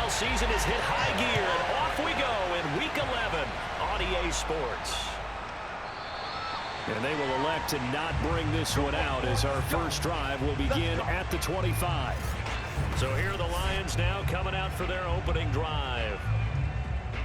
football season has hit high gear, and off we go in Week 11 on EA Sports. And they will elect to not bring this one out as our first drive will begin at the 25. So here are the Lions now coming out for their opening drive.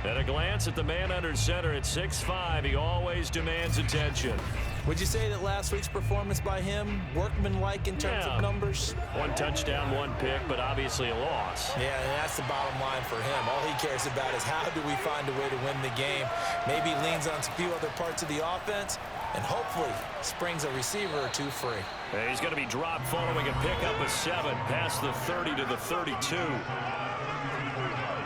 At a glance at the man under center at 6'5", he always demands attention. Would you say that last week's performance by him, workmanlike in terms of numbers? One touchdown, one pick, but obviously a loss. Yeah, and that's the bottom line for him. All he cares about is how do we find a way to win the game. Maybe he leans on a few other parts of the offense and hopefully springs a receiver or two free. He's going to be dropped following a pickup of 7 past the 30 to the 32.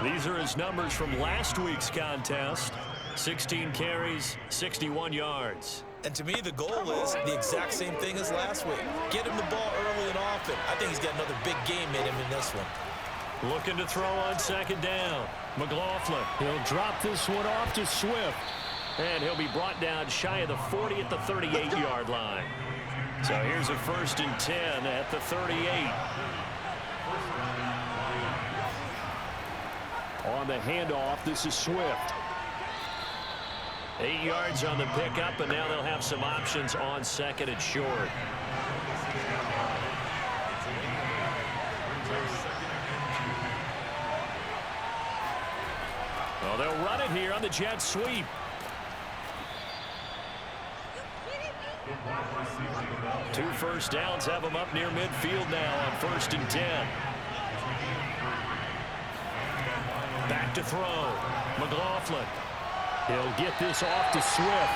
These are his numbers from last week's contest. 16 carries, 61 yards. And to me, the goal is the exact same thing as last week. Get him the ball early and often. I think he's got another big game in him in this one. Looking to throw on second down. McLaughlin, he'll drop this one off to Swift. And he'll be brought down shy of the 40 at the 38-yard line. So here's a 1st and 10 at the 38. On the handoff, this is Swift. 8 yards on the pickup, and now they'll have some options on second and short. Well, they'll run it here on the jet sweep. Two first downs have them up near midfield now on 1st and 10. Back to throw. McLaughlin. He'll get this off to Swift.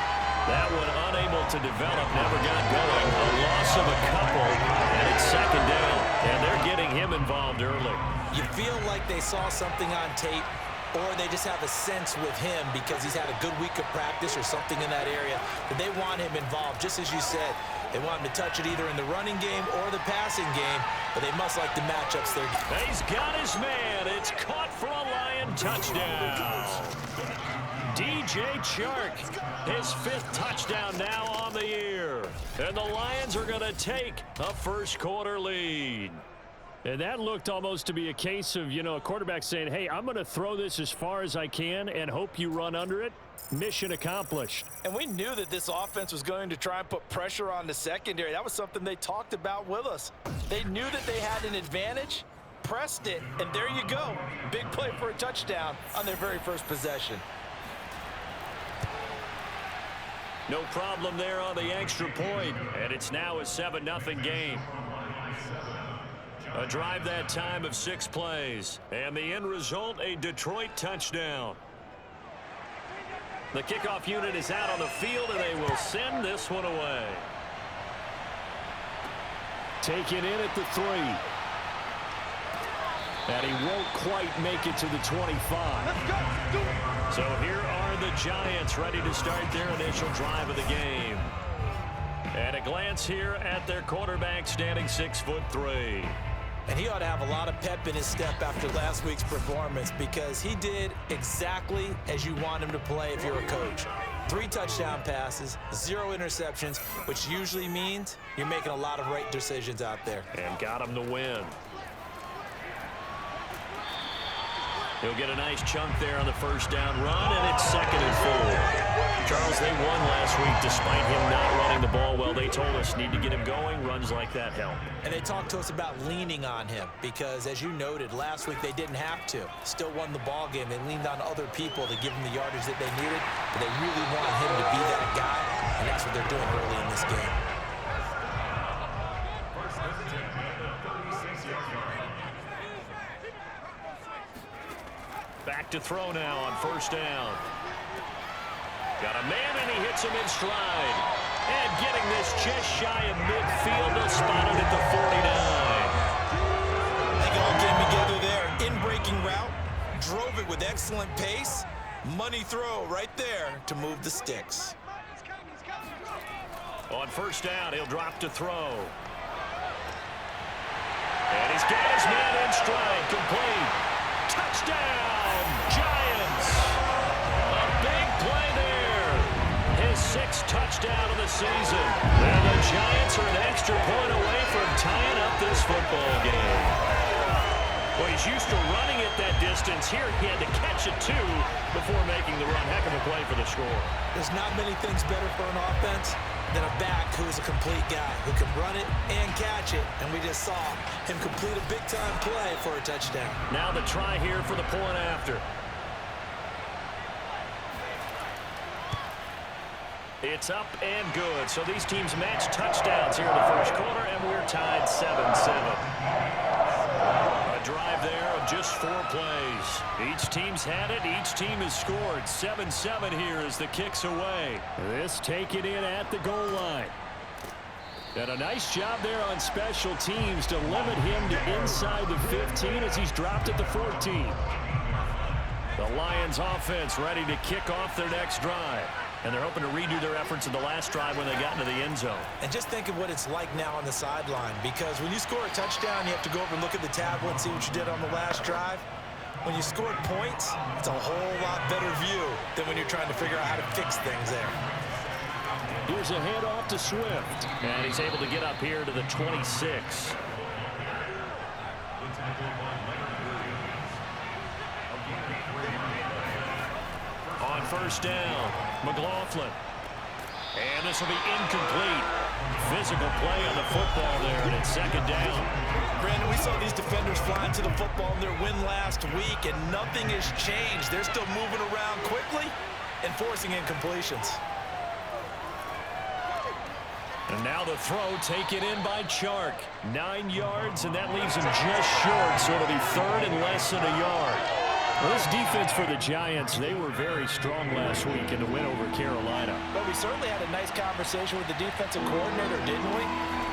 That one unable to develop, never got going. A loss of a couple, and it's second down. And they're getting him involved early. You feel like they saw something on tape, or they just have a sense with him because he's had a good week of practice or something in that area that they want him involved. Just as you said, they want him to touch it either in the running game or the passing game, but they must like the matchups there. He's got his man. It's caught for a Lion touchdown. DJ Chark, his 5th touchdown now on the year. And the Lions are going to take a first-quarter lead. And that looked almost to be a case of, a quarterback saying, hey, I'm going to throw this as far as I can and hope you run under it. Mission accomplished. And we knew that this offense was going to try and put pressure on the secondary. That was something they talked about with us. They knew that they had an advantage, pressed it, and there you go. Big play for a touchdown on their very first possession. No problem there on the extra point, and it's now a 7-0 game. A drive that time of 6 plays, and the end result, a Detroit touchdown. The kickoff unit is out on the field, and they will send this one away. Taken in at the 3. And he won't quite make it to the 25. Let's go. So here are the Giants ready to start their initial drive of the game. At a glance here at their quarterback standing 6'3". And he ought to have a lot of pep in his step after last week's performance because he did exactly as you want him to play if you're a coach. 3 touchdown passes, 0 interceptions, which usually means you're making a lot of right decisions out there. And got him to win. He'll get a nice chunk there on the first down run, and it's 2nd and 4. Charles, they won last week despite him not running the ball well. They told us need to get him going. Runs like that help. And they talked to us about leaning on him because, as you noted, last week they didn't have to. Still won the ball game. They leaned on other people to give them the yardage that they needed, but they really want him to be that guy, and that's what they're doing early in this game. Back to throw now on first down. Got a man, and he hits him in stride. And getting this just shy of midfield, they'll spot it at the 49. They all came together there. In-breaking route, drove it with excellent pace. Money throw right there to move the sticks. On first down, he'll drop to throw. And he's got his man in stride, complete. Touchdown, Giants. A big play there. His 6th touchdown of the season. And the Giants are an extra point away from tying up this football game. Well, he's used to running it that distance. Here he had to catch it, too, before making the run. Heck of a play for the score. There's not many things better for an offense than a back who is a complete guy, who can run it and catch it. And we just saw him complete a big-time play for a touchdown. Now the try here for the point after. It's up and good. So these teams match touchdowns here in the first quarter, and we're tied 7-7. A drive there of just 4 plays. Each team's had it. Each team has scored. 7-7 here as the kick's away. This taken in at the goal line. And a nice job there on special teams to limit him to inside the 15 as he's dropped at the 14. The Lions offense ready to kick off their next drive. And they're hoping to redo their efforts in the last drive when they got into the end zone. And just think of what it's like now on the sideline, because when you score a touchdown, you have to go over and look at the tablet and see what you did on the last drive. When you score points, it's a whole lot better view than when you're trying to figure out how to fix things there. Here's a handoff to Swift. And he's able to get up here to the 26. On first down, McLaughlin. And this will be incomplete. Physical play on the football there, and it's second down. Brandon, we saw these defenders flying to the football in their win last week, and nothing has changed. They're still moving around quickly and forcing incompletions. And now the throw taken in by Chark. 9 yards, and that leaves him just short, so it'll be third and less than a yard. Well, this defense for the Giants, they were very strong last week in the win over Carolina. But we certainly had a nice conversation with the defensive coordinator, didn't we?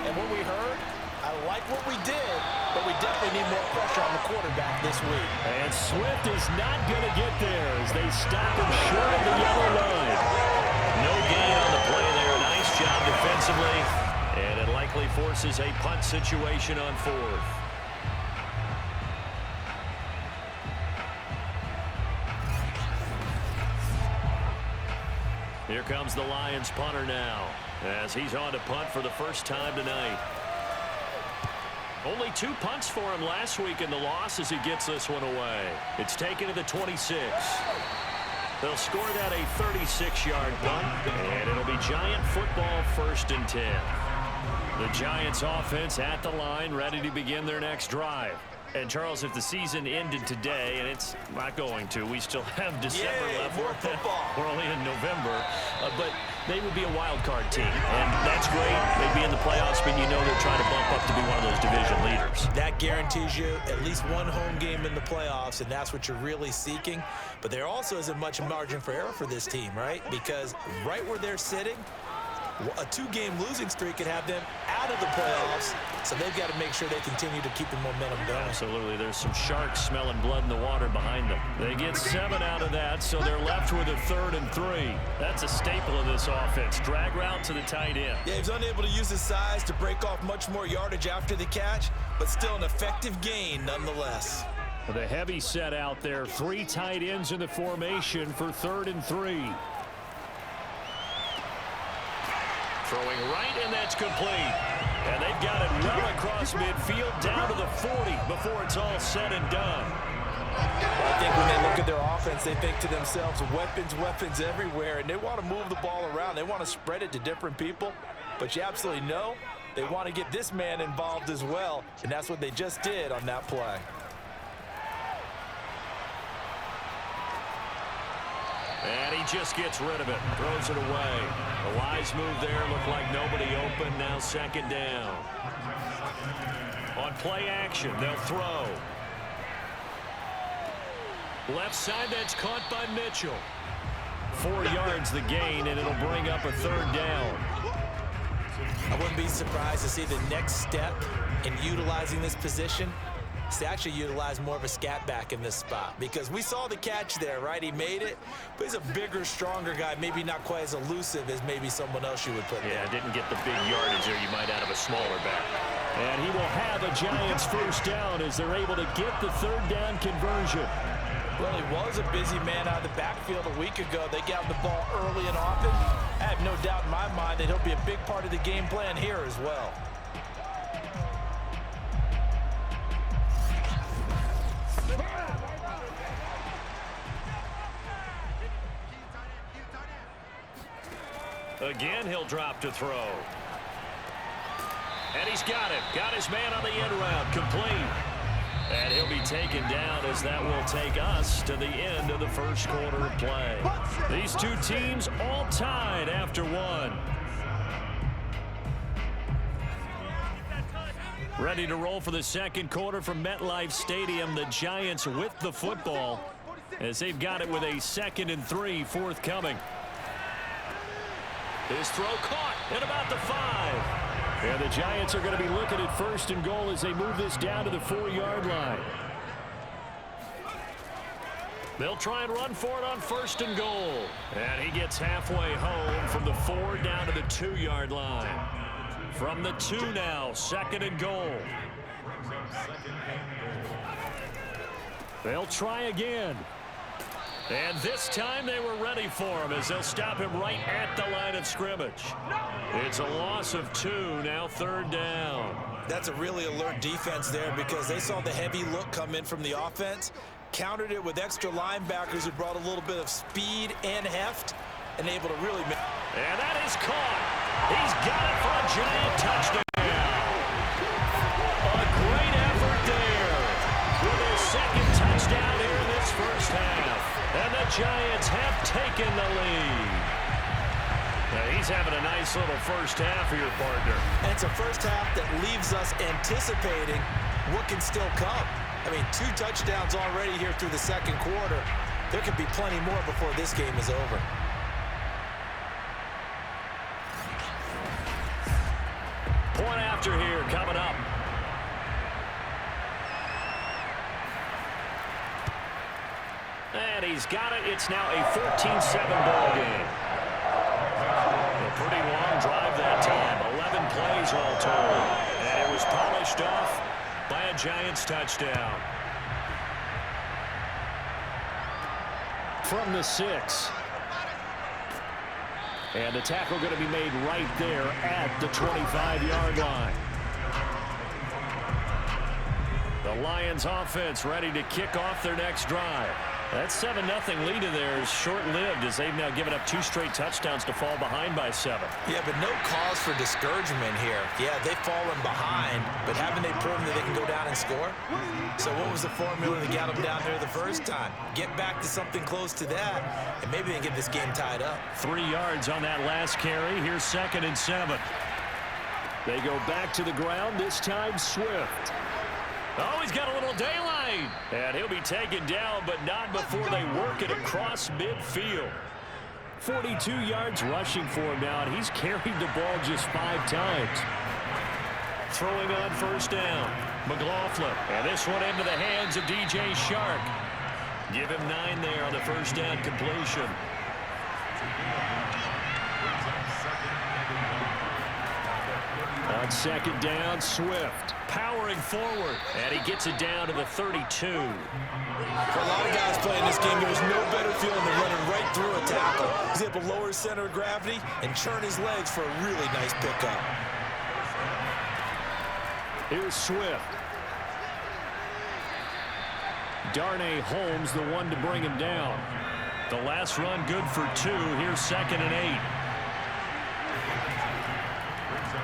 And what we heard, I like what we did, but we definitely need more pressure on the quarterback this week. And Swift is not going to get there as they stop him short of the yellow line. No gain on the play there. Nice job defensively. And it likely forces a punt situation on 4th. Here comes the Lions punter now as he's on to punt for the first time tonight. Only 2 punts for him last week in the loss as he gets this one away. It's taken to the 26. They'll score that a 36-yard punt, and it'll be Giant football 1st and 10. The Giants offense at the line ready to begin their next drive. And, Charles, if the season ended today, and it's not going to, we still have December left. More football. We're only in November. But they would be a wild card team. And that's great. They'd be in the playoffs, but you know they're trying to bump up to be one of those division leaders. That guarantees you at least one home game in the playoffs, and that's what you're really seeking. But there also isn't much margin for error for this team, right? Because right where they're sitting, a 2-game losing streak could have them out of the playoffs, so they've got to make sure they continue to keep the momentum going. Absolutely. There's some sharks smelling blood in the water behind them. They get 7 out of that, so they're left with a 3rd and 3. That's a staple of this offense. Drag route to the tight end. Yeah, he's unable to use his size to break off much more yardage after the catch, but still an effective gain nonetheless. The heavy set out there. 3 tight ends in the formation for 3rd and 3. Throwing right, and that's complete. And they've got it well across midfield down to the 40 before it's all said and done. Well, I think when they look at their offense, they think to themselves, weapons everywhere, and they want to move the ball around. They want to spread it to different people. But you absolutely know they want to get this man involved as well, and that's what they just did on that play. And he just gets rid of it, throws it away. The wise move there, looked like nobody open, now 2nd down. On play action, they'll throw. Left side, that's caught by Mitchell. 4 yards the gain, and it'll bring up a 3rd down. I wouldn't be surprised to see the next step in utilizing this position is to actually utilize more of a scat back in this spot, because we saw the catch there, right? He made it, but he's a bigger, stronger guy, maybe not quite as elusive as maybe someone else you would put there. Yeah, didn't get the big yardage there you might out of a smaller back. And he will have a Giants 1st down as they're able to get the 3rd down conversion. Well, he was a busy man out of the backfield a week ago. They got him the ball early and often. I have no doubt in my mind that he'll be a big part of the game plan here as well. Again, he'll drop to throw. And he's got it. Got his man on the end route. Complete. And he'll be taken down as that will take us to the end of the first quarter of play. These two teams all tied after one. Ready to roll for the second quarter from MetLife Stadium. The Giants with the football as they've got it with a 2nd and 3 forthcoming. His throw caught at about the 5. And the Giants are going to be looking at 1st and goal as they move this down to the 4-yard line. They'll try and run for it on 1st and goal. And he gets halfway home from the 4 down to the 2-yard line. From the 2 now, 2nd and goal. They'll try again. And this time they were ready for him as they'll stop him right at the line of scrimmage. It's a loss of 2, now 3rd down. That's a really alert defense there because they saw the heavy look come in from the offense, countered it with extra linebackers who brought a little bit of speed and heft, and able to really make. And that is caught. He's got it for a Giant touchdown. A great effort there with his 2nd touchdown here in this first half. And the Giants have taken the lead. Now he's having a nice little first half here, partner. And it's a first half that leaves us anticipating what can still come. I mean, 2 touchdowns already here through the 2nd quarter. There could be plenty more before this game is over. Point after here coming up. And he's got it. It's now a 14-7 ball game. A pretty long drive that time. 11 plays all told. And it was polished off by a Giants touchdown. From the 6. And the tackle going to be made right there at the 25-yard line. The Lions offense ready to kick off their next drive. That 7-0 lead in there is short-lived as they've now given up 2 straight touchdowns to fall behind by 7. Yeah, but no cause for discouragement here. Yeah, they've fallen behind, but haven't they proven that they can go down and score? So what was the formula that got them down there the first time? Get back to something close to that, and maybe they get this game tied up. 3 yards on that last carry. Here's 2nd and 7. They go back to the ground, this time Swift. Oh, he's got a little daylight. And he'll be taken down, but not before they work it across midfield. 42 yards rushing for him now, and he's carried the ball just 5 times. Throwing on 1st down. McLaughlin. And this one into the hands of DJ Shark. Give him 9 there on the 1st down completion. On 2nd down, Swift powering forward, and he gets it down to the 32. For a lot of guys playing this game, there's no better feeling than running right through a tackle. He's able to lower his center of gravity and churn his legs for a really nice pickup. Here's Swift. Darnay Holmes, the one to bring him down. The last run good for 2. Here's 2nd and 8.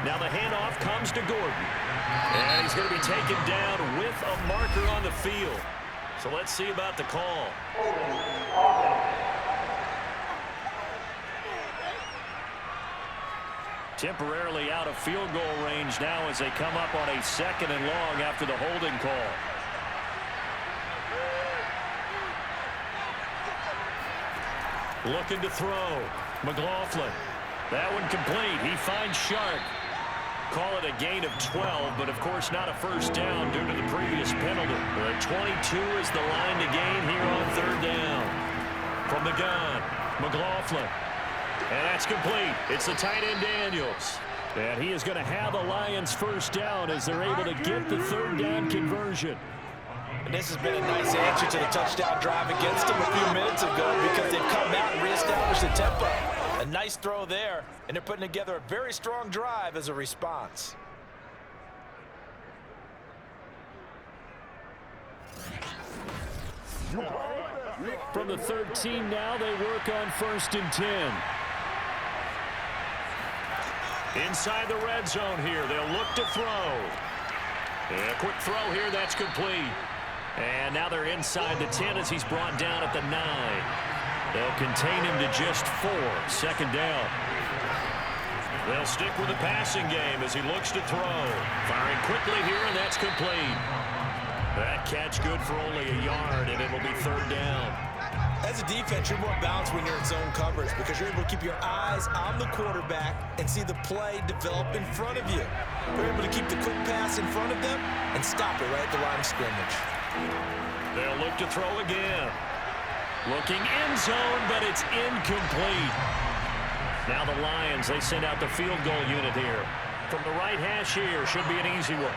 Now the handoff comes to Gordon. And he's going to be taken down with a marker on the field. So let's see about the call. Temporarily out of field goal range now as they come up on a 2nd and long after the holding call. Looking to throw. McLaughlin. That one complete. He finds Shark. Call it a gain of 12, but of course not a 1st down due to the previous penalty. The 22 is the line to gain here on 3rd down. From the gun, McLaughlin. And that's complete. It's the tight end Daniels. And he is going to have the Lions 1st down as they're able to get the 3rd down conversion. And this has been a nice answer to the touchdown drive against them a few minutes ago because they've come out and reestablished the tempo. A nice throw there, and they're putting together a very strong drive as a response. From the 13 now, they work on 1st and 10. Inside the red zone here, they'll look to throw. And a quick throw here, that's complete. And now they're inside the 10 as he's brought down at the 9. They'll contain him to just 4. Second down. They'll stick with the passing game as he looks to throw. Firing quickly here, and that's complete. That catch good for only a yard, and it'll be third down. As a defense, you're more balanced when you're in zone coverage because you're able to keep your eyes on the quarterback and see the play develop in front of you. You're able to keep the quick pass in front of them and stop it right at the line of scrimmage. They'll look to throw again. Looking end zone, but it's incomplete. Now the Lions, they send out the field goal unit here. From the right hash here, should be an easy one.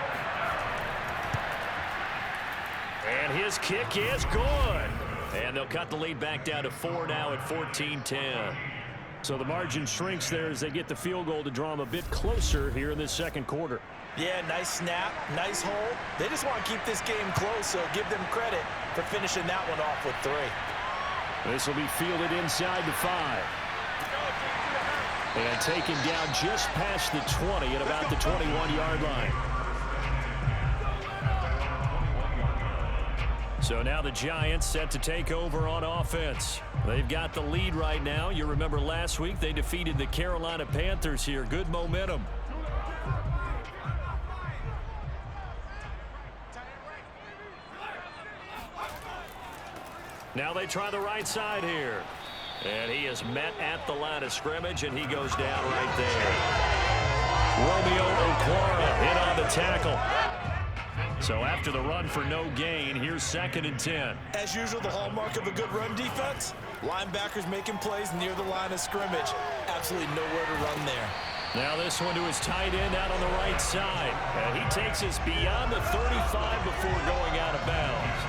And his kick is good. And they'll cut the lead back down to 4 now at 14-10. So the margin shrinks there as they get the field goal to draw them a bit closer here in this second quarter. Yeah, nice snap, nice hole. They just want to keep this game close, so give them credit for finishing that one off with 3. This will be fielded inside the 5. And taken down just past the 20 at about the 21-yard line. So now the Giants set to take over on offense. They've got the lead right now. You remember last week they defeated the Carolina Panthers here. Good momentum. Now they try the right side here. And he is met at the line of scrimmage, and he goes down right there. Romeo Okwara in on the tackle. So after the run for no gain, here's 2nd and 10. As usual, the hallmark of a good run defense, linebackers making plays near the line of scrimmage. Absolutely nowhere to run there. Now this one to his tight end out on the right side. And he takes us beyond the 35 before going out of bounds.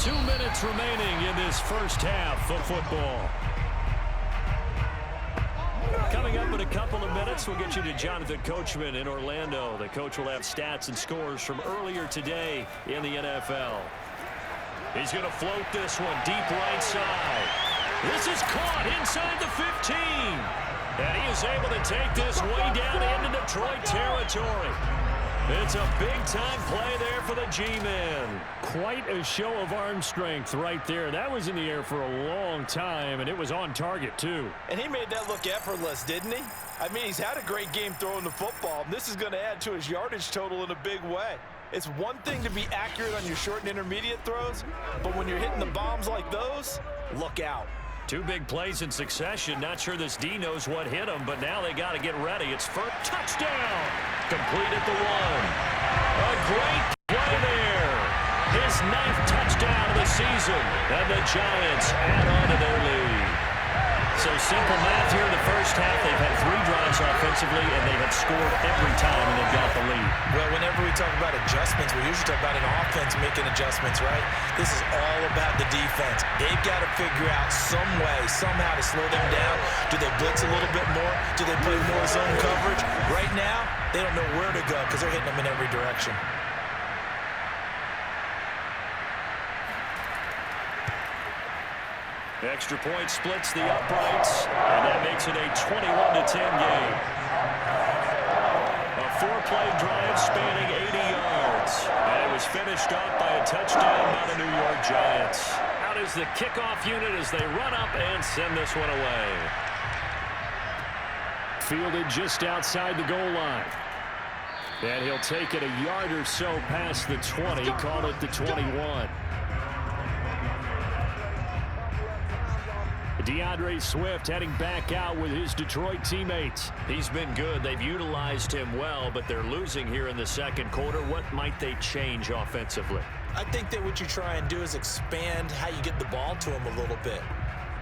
2 minutes remaining in this first half of football. Coming up in a couple of minutes, we'll get you to Jonathan Coachman in Orlando. The coach will have stats and scores from earlier today in the NFL. He's going to float this one deep right side. This is caught inside the 15. And he is able to take this way down into Detroit territory. It's a big-time play there for the G-men. Quite a show of arm strength right there. That was in the air for a long time, and it was on target, too. And he made that look effortless, didn't he? I mean, he's had a great game throwing the football. This is going to add to his yardage total in a big way. It's one thing to be accurate on your short and intermediate throws, but when you're hitting the bombs like those, look out. 2 big plays in succession. Not sure this D knows what hit him, but now they got to get ready. It's first touchdown. Complete at the 1. A great play there. His 9th touchdown of the season. And the Giants add on to their lead. So simple math here in the first half. They've had 3 drives offensively, and they have scored every time, and they've got the lead. Well, whenever we talk about adjustments, we usually talk about an offense making adjustments, right? This is all about the defense. They've got to figure out some way, somehow to slow them down. Do they blitz a little bit more? Do they play more zone coverage? Right now, they don't know where to go because they're hitting them in every direction. Extra point splits the uprights, and that makes it a 21-10 game. A 4-play drive spanning 80 yards, and it was finished off by a touchdown by the New York Giants. Out is the kickoff unit as they run up and send this one away. Fielded just outside the goal line. And he'll take it a yard or so past the 20, call it the 21. DeAndre Swift heading back out with his Detroit teammates. He's been good. They've utilized him well, but they're losing here in the second quarter. What might they change offensively? I think that what you try and do is expand how you get the ball to him a little bit.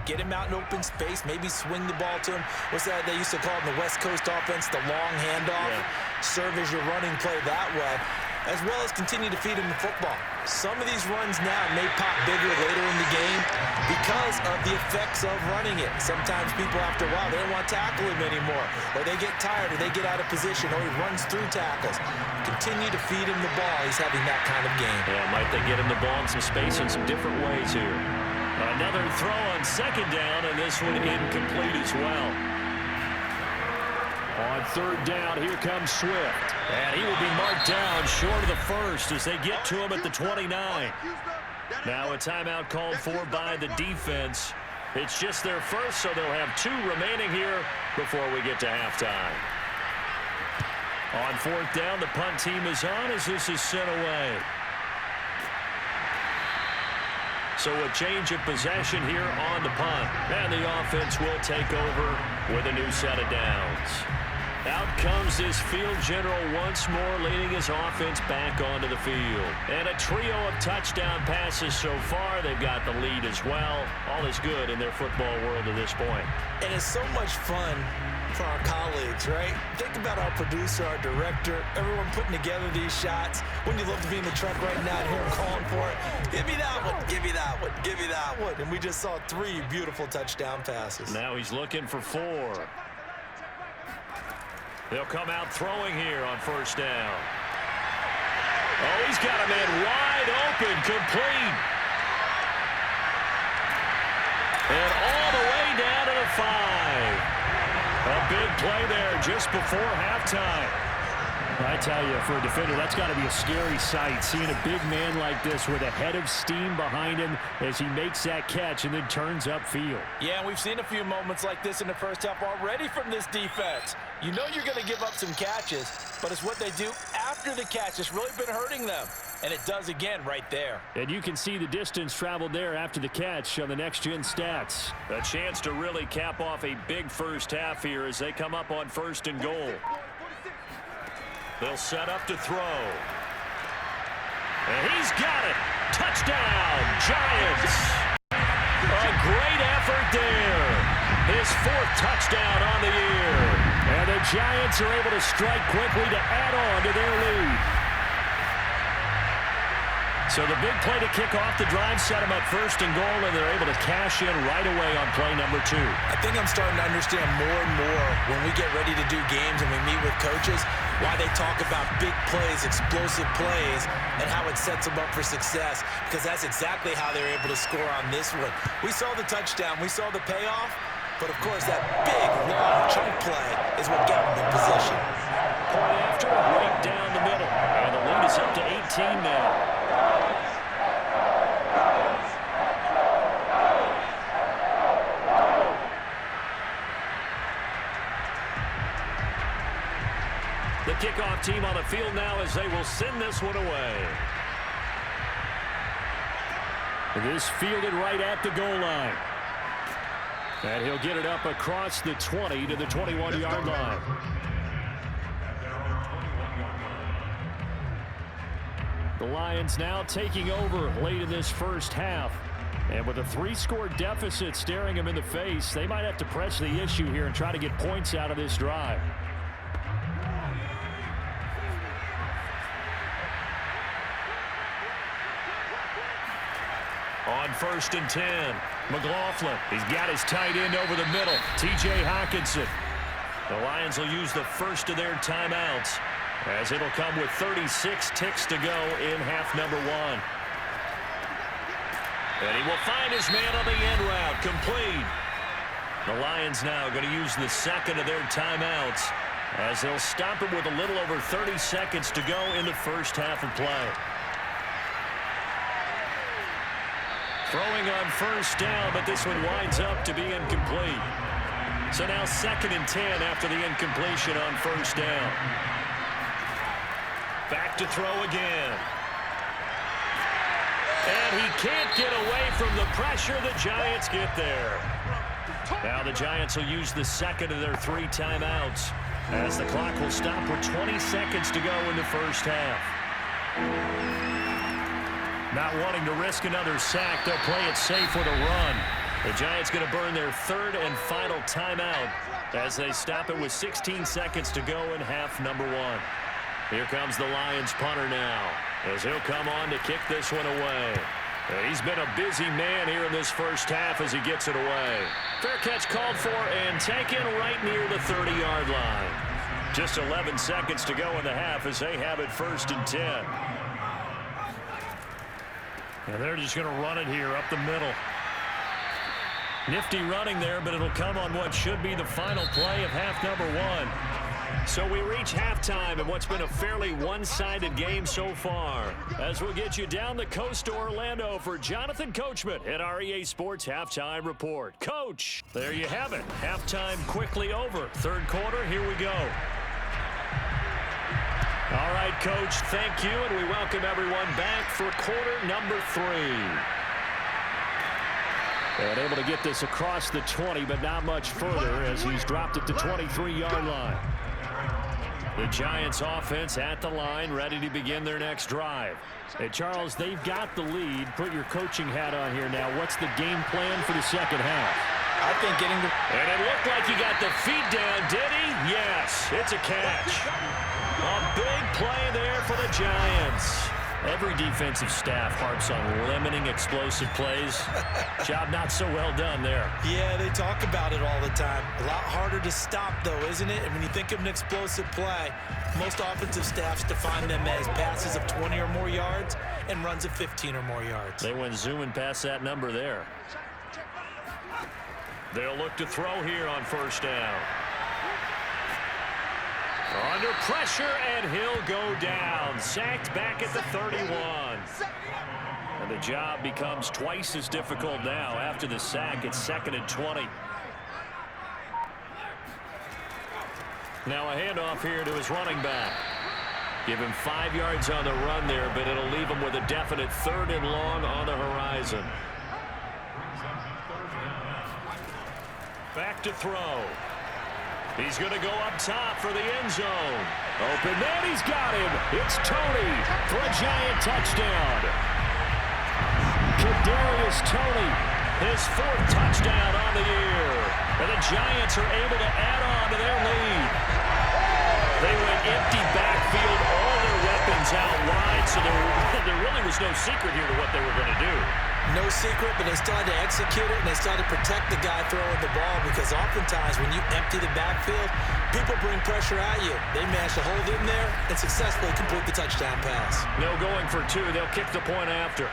Get him out in open space, maybe swing the ball to him. What's that they used to call it in the West Coast offense, the long handoff? Yeah. Serve as your running play that way, as well as continue to feed him the football. Some of these runs now may pop bigger later in the game because of the effects of running it. Sometimes people, after a while, they don't want to tackle him anymore, or they get tired, or they get out of position, or he runs through tackles. Continue to feed him the ball. He's having that kind of game. Yeah, might they get him the ball in some space in some different ways here. Another throw on second down, and this one incomplete as well. On third down, here comes Swift. And he will be marked down short of the first as they get to him at the 29. Now a timeout called for by the defense. It's just their first, so they'll have 2 remaining here before we get to halftime. On fourth down, the punt team is on as this is sent away. So a change of possession here on the punt. And the offense will take over with a new set of downs. Out comes this field general once more, leading his offense back onto the field. And a trio of touchdown passes so far. They've got the lead as well. All is good in their football world at this point. And it's so much fun for our colleagues, right? Think about our producer, our director, everyone putting together these shots. Wouldn't you love to be in the truck right now and hear him calling for it? Give me that one, give me that one, give me that one. And we just saw 3 beautiful touchdown passes. Now he's looking for 4. They'll come out throwing here on first down. Oh, he's got a man wide open, complete. And all the way down to the 5. A big play there just before halftime. I tell you, for a defender, that's got to be a scary sight, seeing a big man like this with a head of steam behind him as he makes that catch and then turns upfield. Yeah, we've seen a few moments like this in the first half already from this defense. You know you're going to give up some catches, but it's what they do after the catch that's really been hurting them. And it does again right there. And you can see the distance traveled there after the catch on the next-gen stats. A chance to really cap off a big first half here as they come up on first and goal. They'll set up to throw. And he's got it. Touchdown, Giants. A great effort there. His 4th touchdown on the year. And the Giants are able to strike quickly to add on to their lead. So the big play to kick off the drive set them up first and goal, and they're able to cash in right away on play number 2. I think I'm starting to understand more and more when we get ready to do games and we meet with coaches why they talk about big plays, explosive plays, and how it sets them up for success, because that's exactly how they're able to score on this one. We saw the touchdown, we saw the payoff, but of course that big, long chunk play is what got them in position. Point after, right down the middle, and the lead is up to 18 now. The kickoff team on the field now as they will send this one away. This fielded right at the goal line. And he'll get it up across the 20 to the 21-yard line. The Lions now taking over late in this first half. And with a 3-score deficit staring them in the face, they might have to press the issue here and try to get points out of this drive. On first and 10, McLaughlin. He's got his tight end over the middle, T.J. Hockenson. The Lions will use the first of their timeouts as it'll come with 36 ticks to go in half number 1. And he will find his man on the end route, complete. The Lions now going to use the second of their timeouts as they'll stop him with a little over 30 seconds to go in the first half of play. Throwing on first down, but this one winds up to be incomplete. So now 2nd and 10 after the incompletion on first down. Back to throw again. And he can't get away from the pressure. The Giants get there. Now the Giants will use the second of their 3 timeouts as the clock will stop with 20 seconds to go in the first half. Not wanting to risk another sack, they'll play it safe with a run. The Giants going to burn their 3rd and final timeout as they stop it with 16 seconds to go in half number 1. Here comes the Lions punter now as he'll come on to kick this one away. He's been a busy man here in this first half as he gets it away. Fair catch called for and taken right near the 30-yard line. Just 11 seconds to go in the half as they have it 1st and 10. And they're just going to run it here up the middle. Nifty running there, but it'll come on what should be the final play of half number 1. So we reach halftime in what's been a fairly one-sided game so far. As we'll get you down the coast to Orlando for Jonathan Coachman at our EA Sports Halftime Report. Coach, there you have it. Halftime quickly over. Third quarter, here we go. All right, Coach, thank you, and we welcome everyone back for quarter number 3. And able to get this across the 20, but not much further as he's dropped it to 23-yard line. The Giants offense at the line, ready to begin their next drive. Hey, Charles, they've got the lead. Put your coaching hat on here now. What's the game plan for the second half? I think getting the... And it looked like he got the feet down, did he? Yes, it's a catch. A big play there for the Giants. Every defensive staff harps on limiting explosive plays. Job not so well done there. Yeah, they talk about it all the time. A lot harder to stop, though, isn't it? And when you think of an explosive play, most offensive staffs define them as passes of 20 or more yards and runs of 15 or more yards. They went zooming past that number there. They'll look to throw here on first down. Under pressure, and he'll go down. Sacked back at the 31. And the job becomes twice as difficult now. After the sack, it's 2nd and 20. Now a handoff here to his running back. Give him 5 yards on the run there, but it'll leave him with a definite 3rd and long on the horizon. Back to throw. He's going to go up top for the end zone. Open man, he's got him. It's Tony for a Giant touchdown. Kadarius Toney, his 4th touchdown on the year. And the Giants are able to add on to their lead. They went empty backfield, all their weapons out wide, so there really was no secret here to what they were going to do. No secret, but they still had to execute it, and they still had to protect the guy throwing the ball because oftentimes when you empty the backfield, people bring pressure at you. They managed to hold in there and successfully complete the touchdown pass. No going for 2. They'll kick the point after.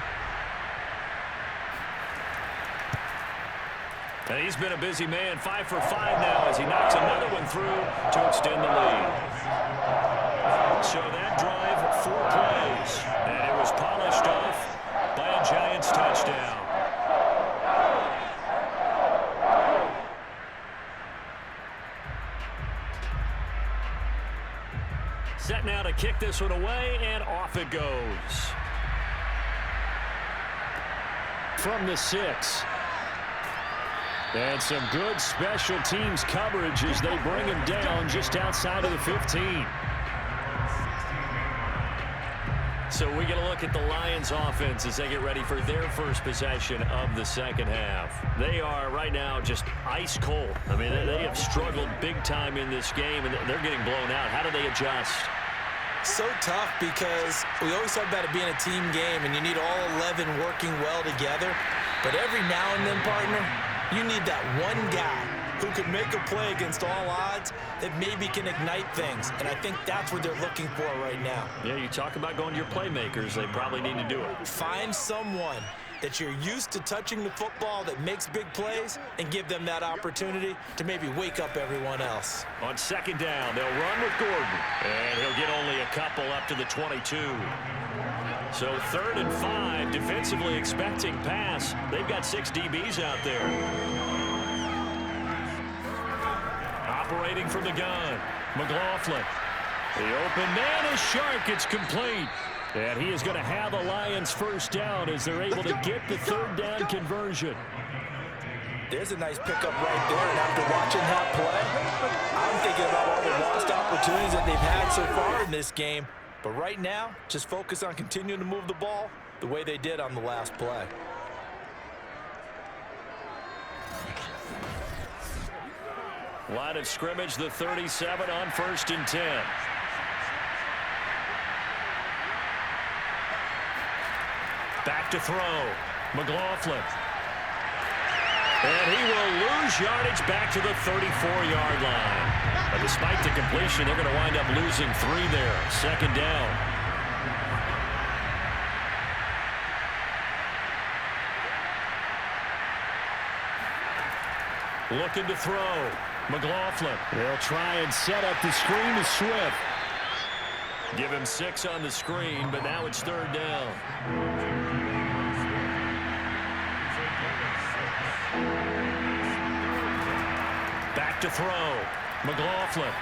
And he's been a busy man, 5 for 5 now as he knocks another one through to extend the lead. So that drive, 4 plays, and it was polished off by a Giants touchdown. Set now to kick this one away, and off it goes. From the 6. And some good special teams coverage as they bring him down just outside of the 15. So we get a look at the Lions offense as they get ready for their first possession of the second half. They are right now just ice cold. I mean, they have struggled big time in this game, and they're getting blown out. How do they adjust? So tough because we always talk about it being a team game, and you need all 11 working well together. But every now and then, partner, you need that one guy who can make a play against all odds that maybe can ignite things. And I think that's what they're looking for right now. Yeah, you talk about going to your playmakers. They probably need to do it. Find someone that you're used to touching the football that makes big plays and give them that opportunity to maybe wake up everyone else. On second down, they'll run with Gordon. And he'll get only a couple up to the 22. So 3rd and 5, defensively expecting pass. They've got 6 DBs out there. Operating from the gun, McLaughlin. The open man is Shark. It's complete. And he is going to have a Lions first down as they're able to get the 3rd down conversion. There's a nice pickup right there, and after watching that play, I'm thinking about all the lost opportunities that they've had so far in this game. But right now, just focus on continuing to move the ball the way they did on the last play. Line of scrimmage, the 37 on 1st and 10. Back to throw. McLaughlin. And he will lose yardage back to the 34-yard line. But despite the completion, they're going to wind up losing 3 there. 2nd down. Looking to throw. McLaughlin. They'll try and set up the screen to Swift. Give him 6 on the screen, but now it's 3rd down. Back to throw. McLaughlin.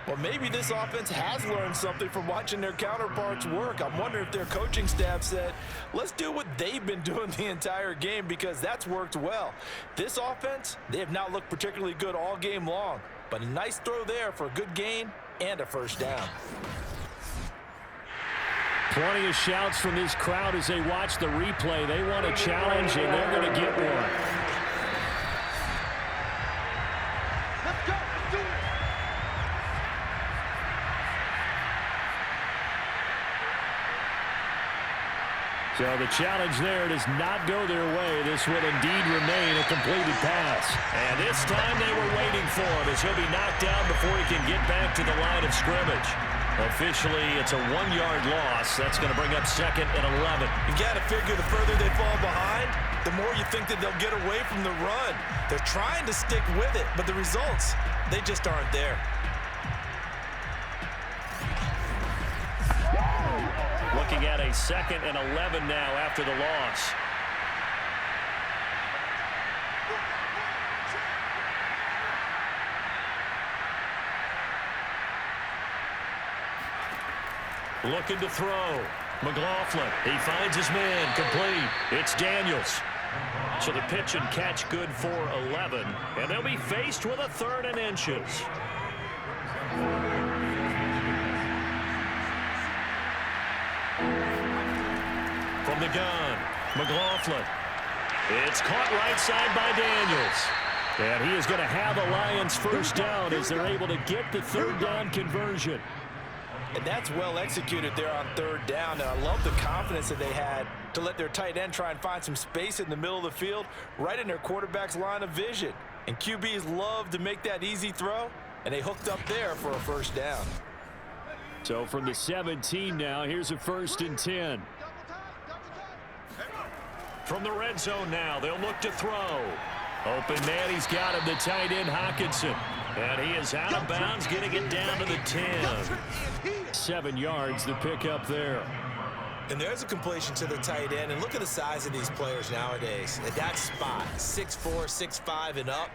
Well, maybe this offense has learned something from watching their counterparts work. I'm wondering if their coaching staff said, let's do what they've been doing the entire game, because that's worked well. This offense, they have not looked particularly good all game long, but a nice throw there for a good gain and a 1st down. Plenty of shouts from this crowd as they watch the replay. They want a challenge, and they're going to get one. So the challenge there does not go their way. This will indeed remain a completed pass. And this time they were waiting for him as he'll be knocked down before he can get back to the line of scrimmage. Officially, it's a 1-yard loss. That's going to bring up 2nd and 11. You've got to figure the further they fall behind, the more you think that they'll get away from the run. They're trying to stick with it, but the results, they just aren't there. Looking at a 2nd and 11 now after the loss. Looking to throw. McLaughlin. He finds his man. Complete. It's Daniels. So the pitch and catch good for 11. And they'll be faced with a 3rd and inches. From the gun, McLaughlin. It's caught right side by Daniels. And he is going to have the Lions 1st down as they're able to get the 3rd down conversion. And that's well executed there on 3rd down. And I love the confidence that they had to let their tight end try and find some space in the middle of the field, right in their quarterback's line of vision. And QBs love to make that easy throw, and they hooked up there for a 1st down. So from the 17 now, here's a 1st and 10. From the red zone now, they'll look to throw. Open man, he's got him, the tight end, Hockenson. And he is out of bounds, getting it down to the 10. 7 yards, the pickup there. And there's a completion to the tight end. And look at the size of these players nowadays. At that spot, 6'4", 6'5", and up.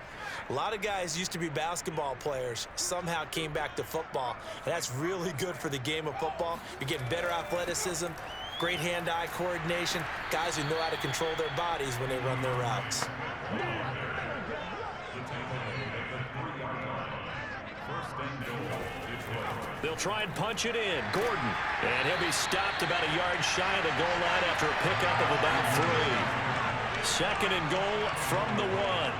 A lot of guys used to be basketball players, somehow came back to football. And that's really good for the game of football. You're getting better athleticism, great hand-eye coordination, guys who know how to control their bodies when they run their routes. They'll try and punch it in. Gordon. And he'll be stopped about a yard shy of the goal line after a pickup of about 3. 2nd and goal from the 1.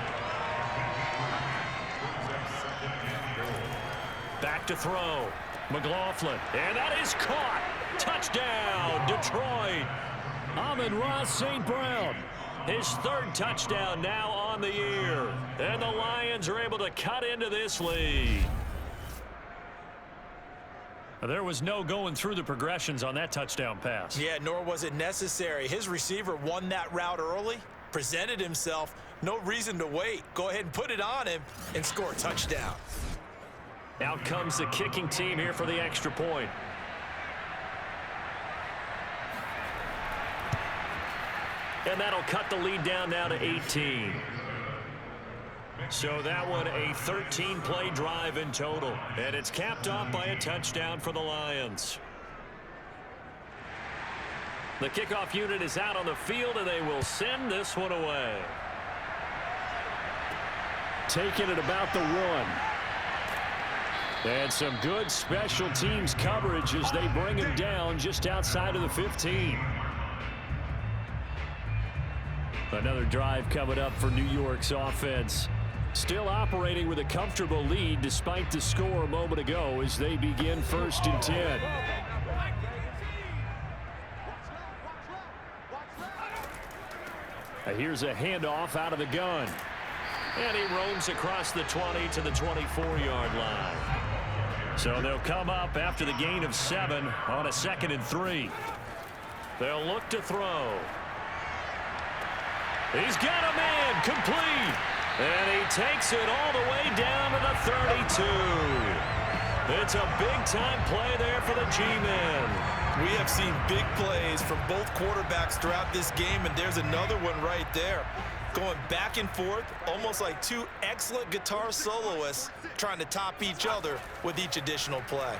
Back to throw. McLaughlin. And that is caught. Touchdown, Detroit. Amon-Ra St. Brown. His 3rd touchdown now on the year. And the Lions are able to cut into this lead. There was no going through the progressions on that touchdown pass. Yeah, nor was it necessary. His receiver won that route early, presented himself, no reason to wait. Go ahead and put it on him and score a touchdown. Out comes the kicking team here for the extra point. And that'll cut the lead down now to 18. So that one a 13-play drive in total. And it's capped off by a touchdown for the Lions. The kickoff unit is out on the field, and they will send this one away. Taking it about the 1. And some good special teams coverage as they bring him down just outside of the 15. Another drive coming up for New York's offense. Still operating with a comfortable lead despite the score a moment ago as they begin 1st and 10. Here's a handoff out of the gun. And he roams across the 20 to the 24-yard line. So they'll come up after the gain of 7 on a 2nd and 3. They'll look to throw. He's got a man complete. And he takes it all the way down to the 32. It's a big-time play there for the G-men. We have seen big plays from both quarterbacks throughout this game, and there's another one right there. Going back and forth, almost like two excellent guitar soloists trying to top each other with each additional play.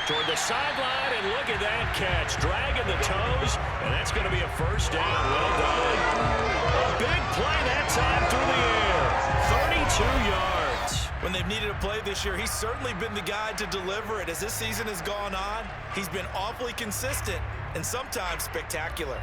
Toward the sideline, and look at that catch. Dragging the toes, and that's going to be a first down. Well done. A big play that time through the air. 32 yards. When they've needed a play this year, he's certainly been the guy to deliver it. As this season has gone on, he's been awfully consistent and sometimes spectacular.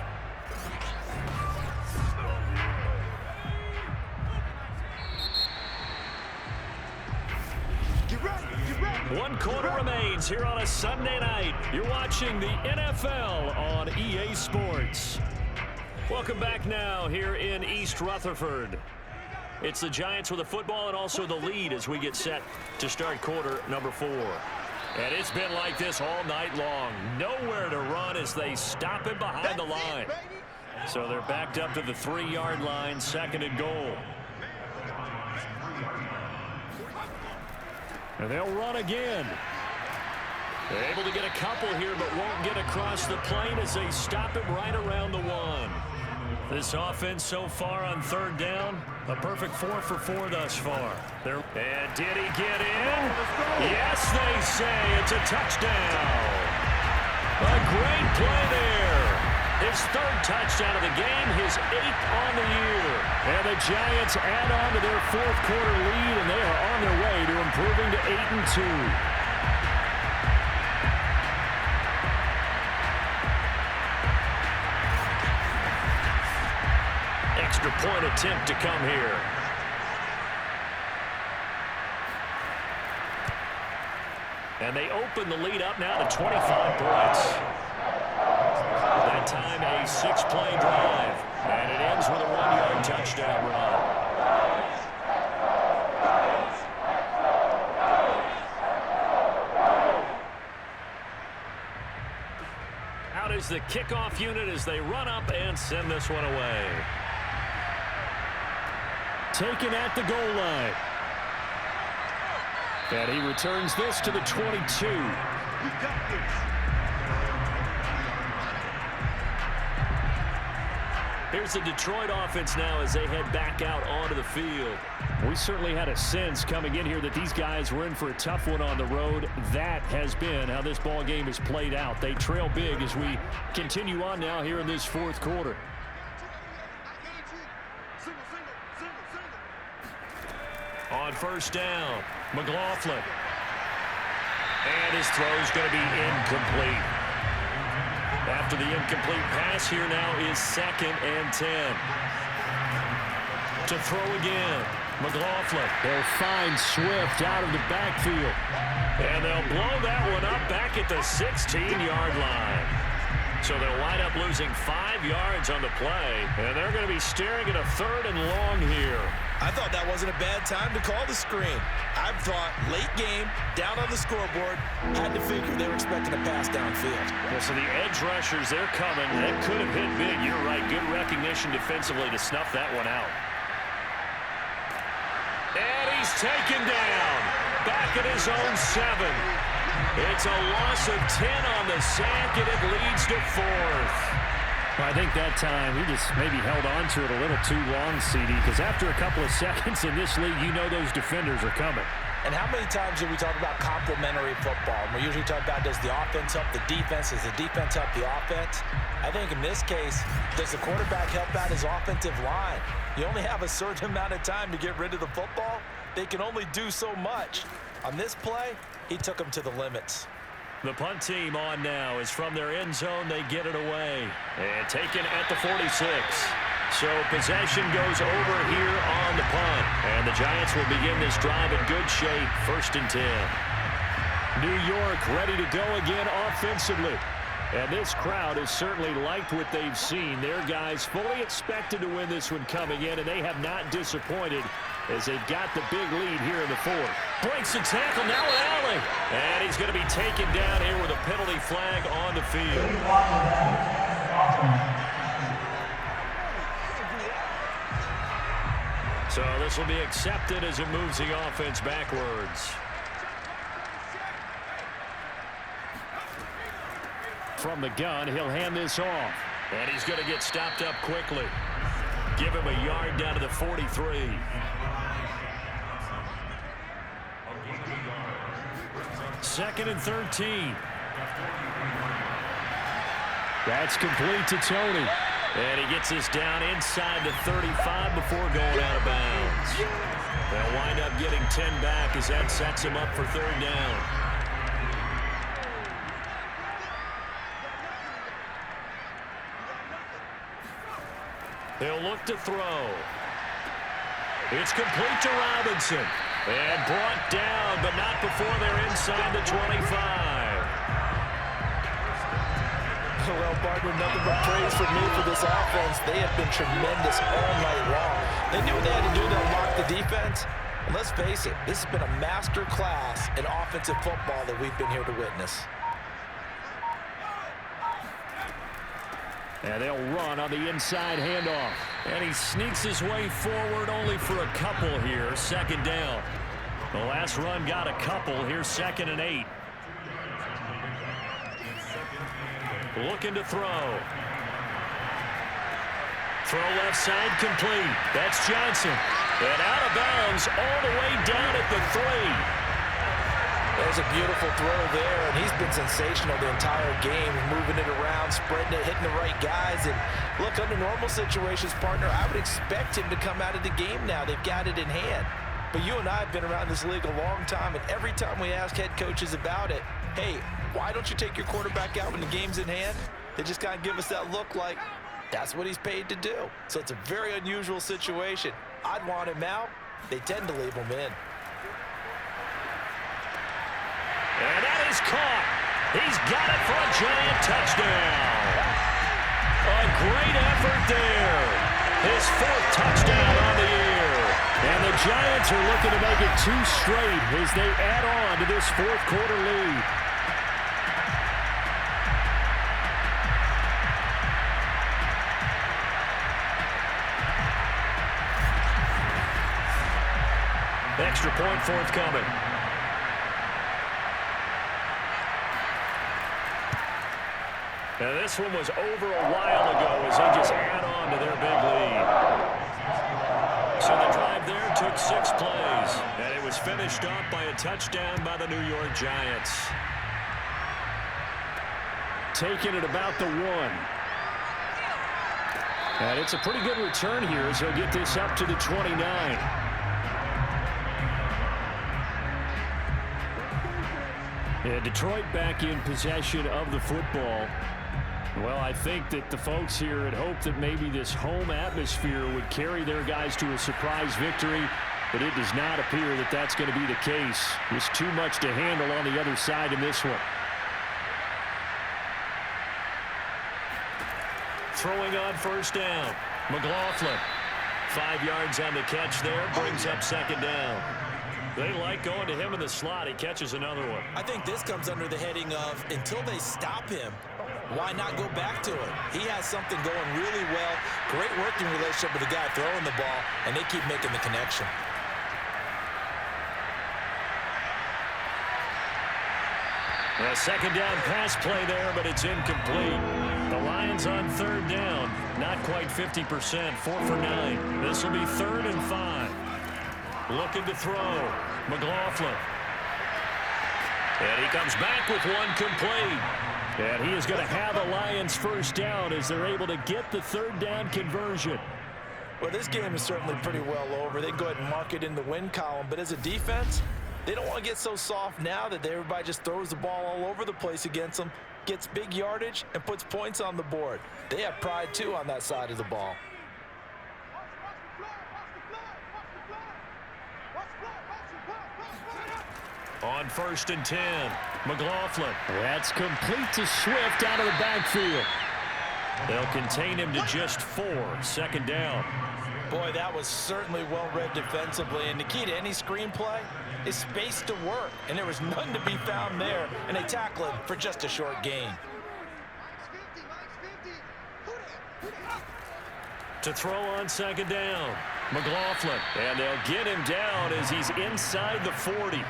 One quarter remains here on a Sunday night. You're watching the NFL on EA Sports. Welcome back now here in East Rutherford. It's the Giants with the football and also the lead as we get set to start quarter number 4. And it's been like this all night long. Nowhere to run as they stop him behind the line. So they're backed up to the 3-yard line, 2nd and goal. And they'll run again. They're able to get a couple here, but won't get across the plane as they stop him right around the 1. This offense so far on 3rd down, a perfect 4 for 4 thus far. And did he get in? Yes, they say it's a touchdown. A great play there. His 3rd touchdown of the game, his 8th on the year. And the Giants add on to their 4th quarter lead, and they are on their way to improving to 8-2. Extra point attempt to come here. And they open the lead up now to 25 points. That time a 6-play drive. And it ends with a 1-yard touchdown run. Out is the kickoff unit as they run up and send this one away. Taken at the goal line. And he returns this to the 22. Here's the Detroit offense now as they head back out onto the field. We certainly had a sense coming in here that these guys were in for a tough one on the road. That has been how this ball game has played out. They trail big as we continue on now here in this 4th quarter. On 1st down, McLaughlin. And his throw's going to be incomplete. After the incomplete pass, here now is 2nd and 10. To throw again, McLaughlin. They'll find Swift out of the backfield. And they'll blow that one up back at the 16-yard line. So they'll wind up losing 5 yards on the play. And they're going to be staring at a 3rd and long here. I thought that wasn't a bad time to call the screen. I thought late game, down on the scoreboard, had to figure they were expecting a pass downfield. Well, so the edge rushers, they're coming. That could have hit big. You're right. Good recognition defensively to snuff that one out. And he's taken down. Back at his own 7. It's a loss of 10 on the sack, and it leads to 4th. Well, I think that time he just maybe held on to it a little too long, CD, because after a couple of seconds in this league, you know those defenders are coming. And how many times do we talk about complementary football? And we usually talk about, does the offense help the defense? Does the defense help the offense? I think in this case, does the quarterback help out his offensive line? You only have a certain amount of time to get rid of the football. They can only do so much. On this play, he took them to the limits. The punt team on now is from their end zone. They get it away. And taken at the 46. So possession goes over here on the punt. And the Giants will begin this drive in good shape. 1st and 10. New York ready to go again offensively. And this crowd has certainly liked what they've seen. Their guys fully expected to win this one coming in, and they have not disappointed as they've got the big lead here in the fourth. Breaks the tackle, now an alley. And he's going to be taken down here with a penalty flag on the field. So this will be accepted as it moves the offense backwards. From the gun, he'll hand this off. And he's going to get stopped up quickly. Give him a yard down to the 43. Second and 13. That's complete to Tony. And he gets this down inside the 35 before going out of bounds. They'll wind up getting 10 back as that sets him up for third down. He'll look to throw. It's complete to Robinson. And brought down, but not before they're inside the 25. Well, partner, nothing but praise from me for this offense. They have been tremendous all night long. They knew what they had to do to unlock the defense. And let's face it, this has been a master class in offensive football that we've been here to witness. And they'll run on the inside handoff. And he sneaks his way forward only for a couple here. Second down. The last run got a couple. Here's 2nd and 8. Looking to throw. Throw left side complete. That's Johnson. And out of bounds all the way down at the 3. There's a beautiful throw there, and he's been sensational the entire game, moving it around, spreading it, hitting the right guys. And look, under normal situations, partner, I would expect him to come out of the game now. They've got it in hand. But you and I have been around this league a long time, and every time we ask head coaches about it, hey, why don't you take your quarterback out when the game's in hand? They just kind of give us that look like that's what he's paid to do. So it's a very unusual situation. I'd want him out. They tend to leave him in. And that is caught. He's got it for a giant touchdown. A great effort there. His 4th touchdown on the year. And the Giants are looking to make it 2 straight as they add on to this 4th quarter lead. Extra point forthcoming. Now this one was over a while ago as they just add on to their big lead. So the drive there took 6 plays, and it was finished off by a touchdown by the New York Giants. Taking it about the 1. And it's a pretty good return here as they'll get this up to the 29. And Detroit back in possession of the football. Well, I think that the folks here had hoped that maybe this home atmosphere would carry their guys to a surprise victory, but it does not appear that that's going to be the case. Just too much to handle on the other side in this one. Throwing on first down. McLaughlin. 5 yards on the catch there. Brings up 2nd down. They like going to him in the slot. He catches another one. I think this comes under the heading of until they stop him, why not go back to it? He has something going really well. Great working relationship with the guy throwing the ball, and they keep making the connection. A 2nd down pass play there, but it's incomplete. The Lions on 3rd down. Not quite 50%. 4 for 9. This will be 3rd and 5. Looking to throw. McLaughlin. And he comes back with one complete. And he is going to have a Lions first down as they're able to get the 3rd down conversion. Well, this game is certainly pretty well over. They can go ahead and mark it in the win column. But as a defense, they don't want to get so soft now that everybody just throws the ball all over the place against them, gets big yardage, and puts points on the board. They have pride, too, on that side of the ball. On 1st and 10, McLaughlin. That's complete to Swift out of the backfield. They'll contain him to just 4. 2nd down. Boy, that was certainly well read defensively, and the key to any screenplay is space to work, and there was none to be found there, and they tackle him for just a short gain. To throw on second down, McLaughlin, and they'll get him down as he's inside the 40.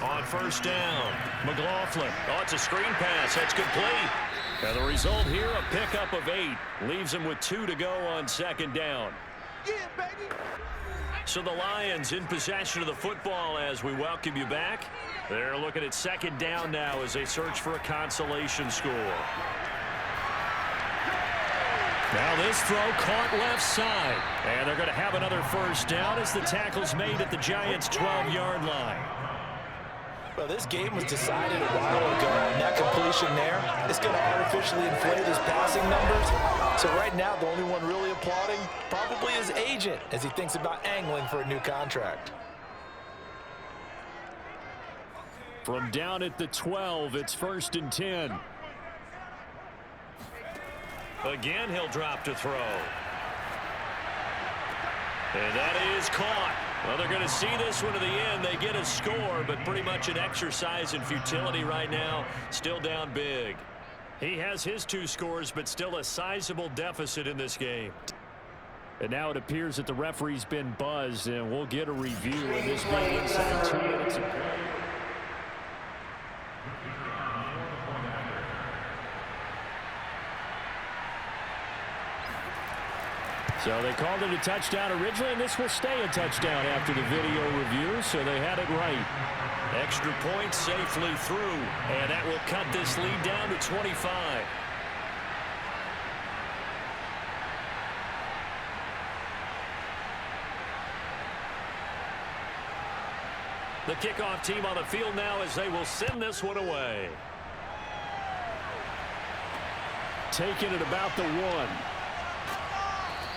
On first down, McLaughlin. Oh, it's a screen pass. That's complete. And the result here, a pickup of 8. Leaves him with 2 to go on second down. Yeah, baby. So the Lions in possession of the football as we welcome you back. They're looking at second down now as they search for a consolation score. Now this throw caught left side. And they're going to have another first down as the tackle's made at the Giants' 12-yard line. Well, this game was decided a while ago, and that completion there is going to artificially inflate his passing numbers. So right now, the only one really applauding probably his agent as he thinks about angling for a new contract. From down at the 12, it's 1st and 10. Again, he'll drop to throw. And that is caught. Well, they're going to see this one to the end. They get a score, but pretty much an exercise in futility right now. Still down big. He has his 2 scores, but still a sizable deficit in this game. And now it appears that the referee's been buzzed, and we'll get a review of this being inside 2 minutes of play. So they called it a touchdown originally, and this will stay a touchdown after the video review, so they had it right. Extra point safely through, and that will cut this lead down to 25. The kickoff team on the field now as they will send this one away. Taking it about the 1.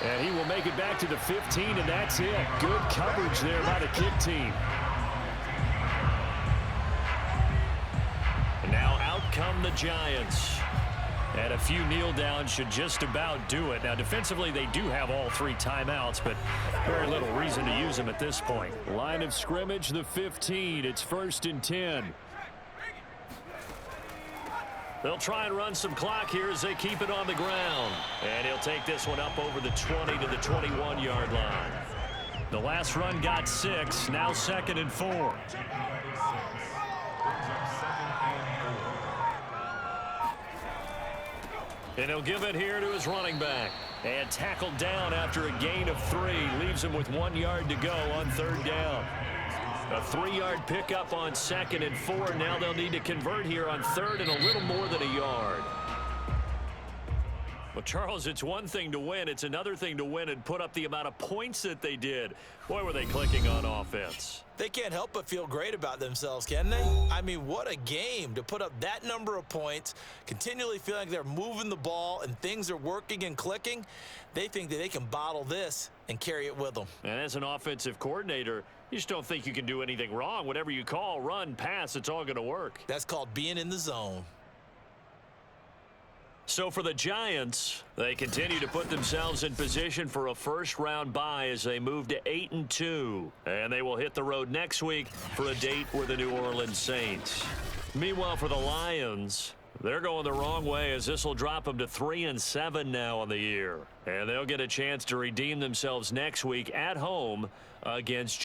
And he will make it back to the 15, and that's it. Good coverage there by the kick team. And now out come the Giants. And a few kneel downs should just about do it. Now, defensively, they do have all 3 timeouts, but very little reason to use them at this point. Line of scrimmage, the 15. It's 1st and 10. They'll try and run some clock here as they keep it on the ground. And he'll take this one up over the 20 to the 21-yard line. The last run got 6. Now 2nd and 4. And he'll give it here to his running back. And tackled down after a gain of 3. Leaves him with 1 yard to go on 3rd down. A 3-yard pickup on 2nd and 4. Now they'll need to convert here on 3rd and a little more than a yard. Well, Charles, it's one thing to win. It's another thing to win and put up the amount of points that they did. Boy, were they clicking on offense. They can't help but feel great about themselves, can they? I mean, what a game to put up that number of points, continually feeling like they're moving the ball and things are working and clicking. They think that they can bottle this and carry it with them. And as an offensive coordinator, you just don't think you can do anything wrong. Whatever you call, run, pass, it's all going to work. That's called being in the zone. So for the Giants, they continue to put themselves in position for a first-round bye as they move to 8-2. And they will hit the road next week for a date with the New Orleans Saints. Meanwhile, for the Lions, they're going the wrong way as this will drop them to 3-7 now on the year. And they'll get a chance to redeem themselves next week at home against